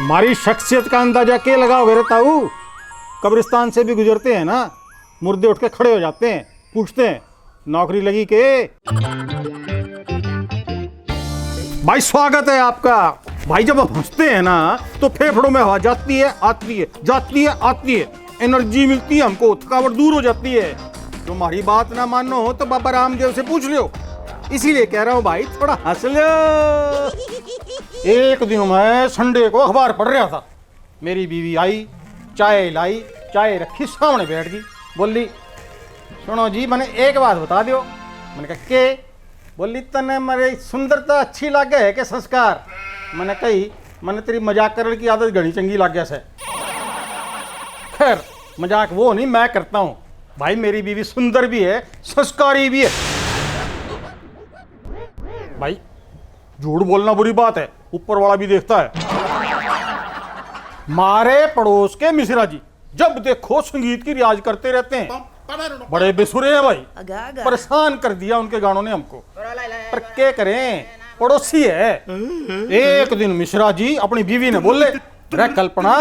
हमारी शख्सियत का अंदाजा के लगाओगे रे ताऊ? कब्रिस्तान से भी गुजरते हैं ना, मुर्दे उठ के खड़े हो जाते हैं, पूछते हैं नौकरी लगी के? भाई स्वागत है आपका। भाई जब आप हंसते हैं ना तो फेफड़ों में हवा जाती है, आती है, जाती है, आती है, एनर्जी मिलती है हमको, थकावट दूर हो जाती है। तुम्हारी बात ना मानो तो बाबा रामदेव से पूछ लो। इसीलिए कह रहा हूँ भाई थोड़ा हंस लो। एक दिन मैं संडे को अखबार पढ़ रहा था, मेरी बीवी आई, चाय लाई, चाय रखी, सामने बैठ गई, बोली सुनो जी मैंने एक बात बता दियो। मैंने कहा के? बोली तने मेरी सुंदरता अच्छी लगे है के संस्कार? मैंने कही मैंने तेरी मजाक करने की आदत घनी चंगी लग गया से। खैर मजाक वो नहीं मैं करता हूँ भाई, मेरी बीवी सुंदर भी है, संस्कारी भी है। भाई झूठ बोलना बुरी बात है, ऊपर वाला भी देखता है। मारे पड़ोस के मिश्रा जी जब देखो संगीत की रियाज करते रहते हैं, बड़े बेसुरे हैं भाई, परेशान कर दिया उनके गानों ने हमको। पर क्या करें, पड़ोसी है। एक दिन मिश्रा जी अपनी बीवी ने बोले, रे कल्पना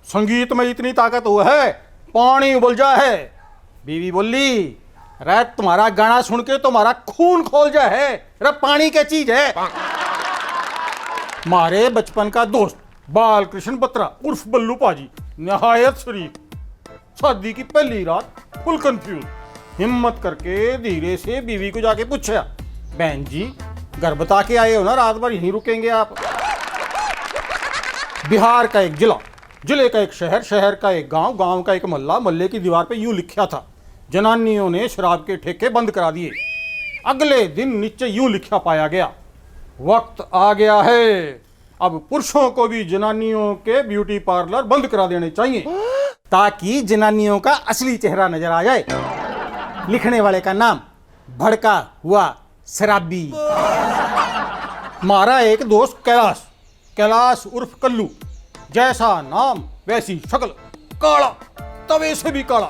संगीत में इतनी ताकत वो है, पानी उबल जा है। बीवी बोली, रे तुम्हारा गाना सुन के तुम्हारा खून खोल जा है, रे पानी क्या चीज है? मारे बचपन का दोस्त बाल कृष्ण बत्रा उर्फ बल्लू पाजी नहायत शरीफ, शादी की पहली रात फुल कंफ्यूज, हिम्मत करके धीरे से बीवी को जाके पूछा, बहन जी घर बता के आए हो ना, रात भर यहीं रुकेंगे आप? बिहार का एक जिला, जिले का एक शहर, शहर का एक गांव, गांव का एक मोहल्ला, मोहल्ले की दीवार पे यूं लिखा था, जनानियों ने शराब के ठेके बंद करा दिए। अगले दिन नीचे यूं लिखा पाया गया, वक्त आ गया है अब पुरुषों को भी जनानियों के ब्यूटी पार्लर बंद करा देने चाहिए ताकि जनानियों का असली चेहरा नजर आ जाए। लिखने वाले का नाम भड़का हुआ शराबी। मारा एक दोस्त कैलाश, कैलाश उर्फ कल्लू, जैसा नाम वैसी शक्ल, काला तवे से भी काला।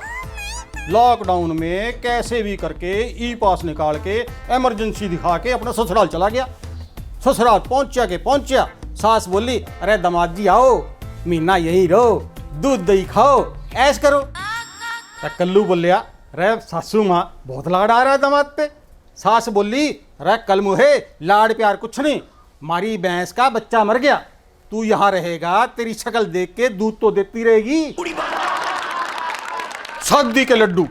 लॉकडाउन में कैसे भी करके ई पास निकाल के इमरजेंसी दिखा के अपना ससुराल चला गया। ससुराल पहुंचा, सास बोली, अरे दामाद जी आओ, महीना यही रहो, दूध दही खाओ, ऐश करो। कल्लू बोलिया, रे सासू माँ बहुत लाड आ रहा है दामाद पे। सास बोली, अरे कल मुहे लाड प्यार कुछ नहीं, मारी भैंस का बच्चा मर गया, तू यहाँ रहेगा, तेरी शक्ल देख के दूध तो देती रहेगी। शादी के लड्डू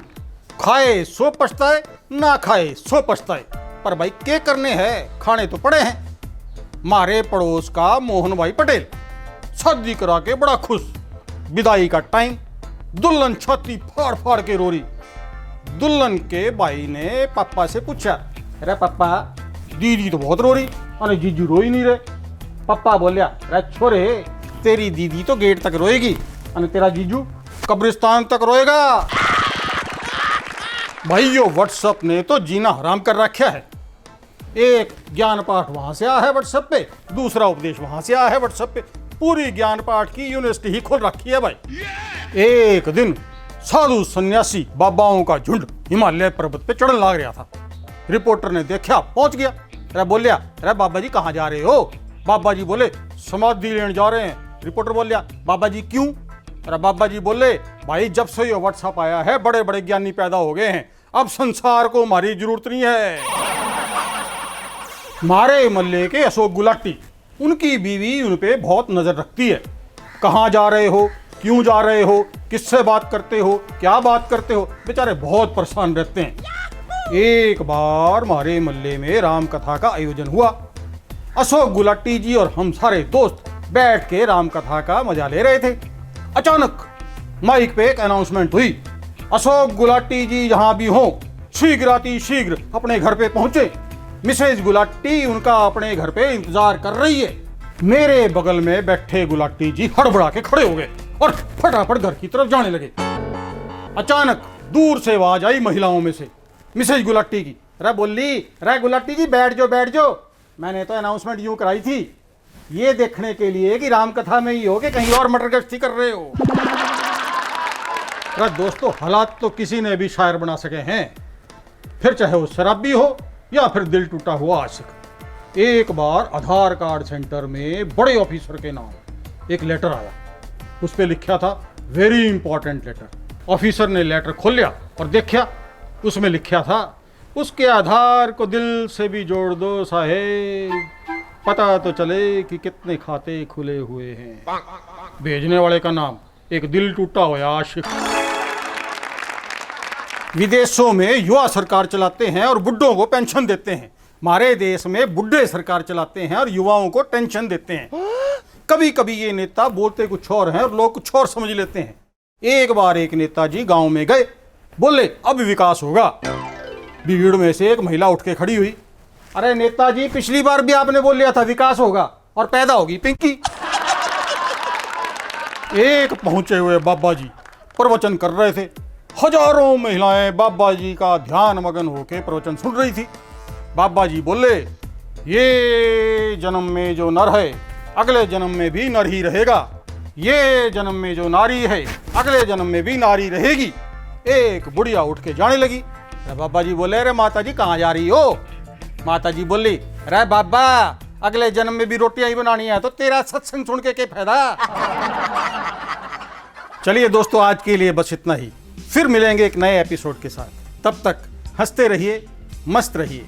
खाए सो पछताए, ना खाए सो पछताए, पर भाई क्या करने हैं, खाने तो पड़े हैं। मारे पड़ोस का मोहन भाई पटेल शादी करा के बड़ा खुश। विदाई का टाइम, दुल्हन छाती फाड़ फाड़ के रो रही। दुल्हन के भाई ने पापा से पूछा, अरे पापा दीदी तो बहुत रो रही, अरे जीजू रो ही नहीं रहे। पापा बोलिया, अरे छोरे तेरी दीदी तो गेट तक रोएगी, अरे तेरा जीजू कब्रिस्तान तक रोएगा। भाइयों व्हाट्सएप ने तो जीना हराम कर रखा है। एक ज्ञान पाठ वहां से आया है व्हाट्सएप पे, दूसरा उपदेश वहां से आया है व्हाट्सएप पे, पूरी ज्ञान पाठ की यूनिवर्सिटी ही खोल रखी है भाई। एक दिन साधु सन्यासी बाबाओं का झुंड हिमालय पर्वत पे चढ़ने लग रहा था। रिपोर्टर ने देखा, पहुंच गया। अरे बोलिया, अरे बाबा जी कहाँ जा रहे हो? बाबा जी बोले समाधि लेने जा रहे हैं। रिपोर्टर बोलिया, बाबा जी क्यों? अरे बाबा जी बोले, भाई जब से ये व्हाट्सएप आया है बड़े बड़े ज्ञानी पैदा हो गए हैं, अब संसार को हमारी जरूरत नहीं है। मारे मल्ले के अशोक गुलाटी, उनकी बीवी उन पे बहुत नजर रखती है। कहाँ जा रहे हो, क्यों जा रहे हो, किससे बात करते हो, क्या बात करते हो, बेचारे बहुत परेशान रहते हैं। एक बार हमारे मल्ले में राम कथा का आयोजन हुआ। अशोक गुलाटी जी और हम सारे दोस्त बैठ के राम कथा का मजा ले रहे थे। अचानक माइक पे एक अनाउंसमेंट हुई, अशोक गुलाटी जी जहां भी हो शीघ्र शीघ्र अपने घर पे पहुंचे। मिसेज गुलाटी उनका अपने घर पे इंतजार कर रही है। मेरे बगल में बैठे गुलाटी जी हड़बड़ा के खड़े हो गए और फटाफट घर की तरफ जाने लगे। अचानक दूर से आवाज आई महिलाओं में से, मिसेज गुलाटी की। रे बोली, रे गुलाटी जी बैठ जाओ बैठ जाओ, मैंने तो अनाउंसमेंट यूं कराई थी ये देखने के लिए कि राम कथा में ही हो कि कहीं और मटर गश्ती कर रहे हो। अरे दोस्तों हालात तो किसी ने भी शायर बना सके हैं, फिर चाहे वो शराबी हो या फिर दिल टूटा हुआ आशिक। एक बार आधार कार्ड सेंटर में बड़े ऑफिसर के नाम एक लेटर आया, उस पर लिखा था वेरी इंपॉर्टेंट लेटर। ऑफिसर ने लेटर खोल लिया और देखा, उसमें लिखा था उसके आधार को दिल से भी जोड़ दो साहेब, पता तो चले कि कितने खाते खुले हुए हैं। भेजने वाले का नाम एक दिल टूटा हुआ आशिक। विदेशों में युवा सरकार चलाते हैं और बुड्ढों को पेंशन देते हैं। हमारे देश में बुड्ढे सरकार चलाते हैं और युवाओं को टेंशन देते हैं। कभी कभी ये नेता बोलते कुछ और हैं और लोग कुछ और समझ लेते हैं। एक बार एक नेताजी गांव में गए, बोले अब विकास होगा। भीड़ में से एक महिला उठ के खड़ी हुई, अरे नेताजी पिछली बार भी आपने बोल लिया था विकास होगा और पैदा होगी पिंकी। एक पहुंचे हुए बाबा जी प्रवचन कर रहे थे। हजारों महिलाएं बाबा जी का ध्यान मगन होकर प्रवचन सुन रही थी। बाबा जी बोले, ये जन्म में जो नर है अगले जन्म में भी नर ही रहेगा, ये जन्म में जो नारी है अगले जन्म में भी नारी रहेगी। एक बुढ़िया उठ के जाने लगी। बाबा जी बोले, अरे माता जी कहाँ जा रही हो? माता जी बोली, अरे बाबा अगले जन्म में भी रोटियां ही बनानी है तो तेरा सत्संग सुन के क्या फायदा। चलिए दोस्तों, आज के लिए बस इतना ही। फिर मिलेंगे एक नए एपिसोड के साथ। तब तक हंसते रहिए, मस्त रहिए।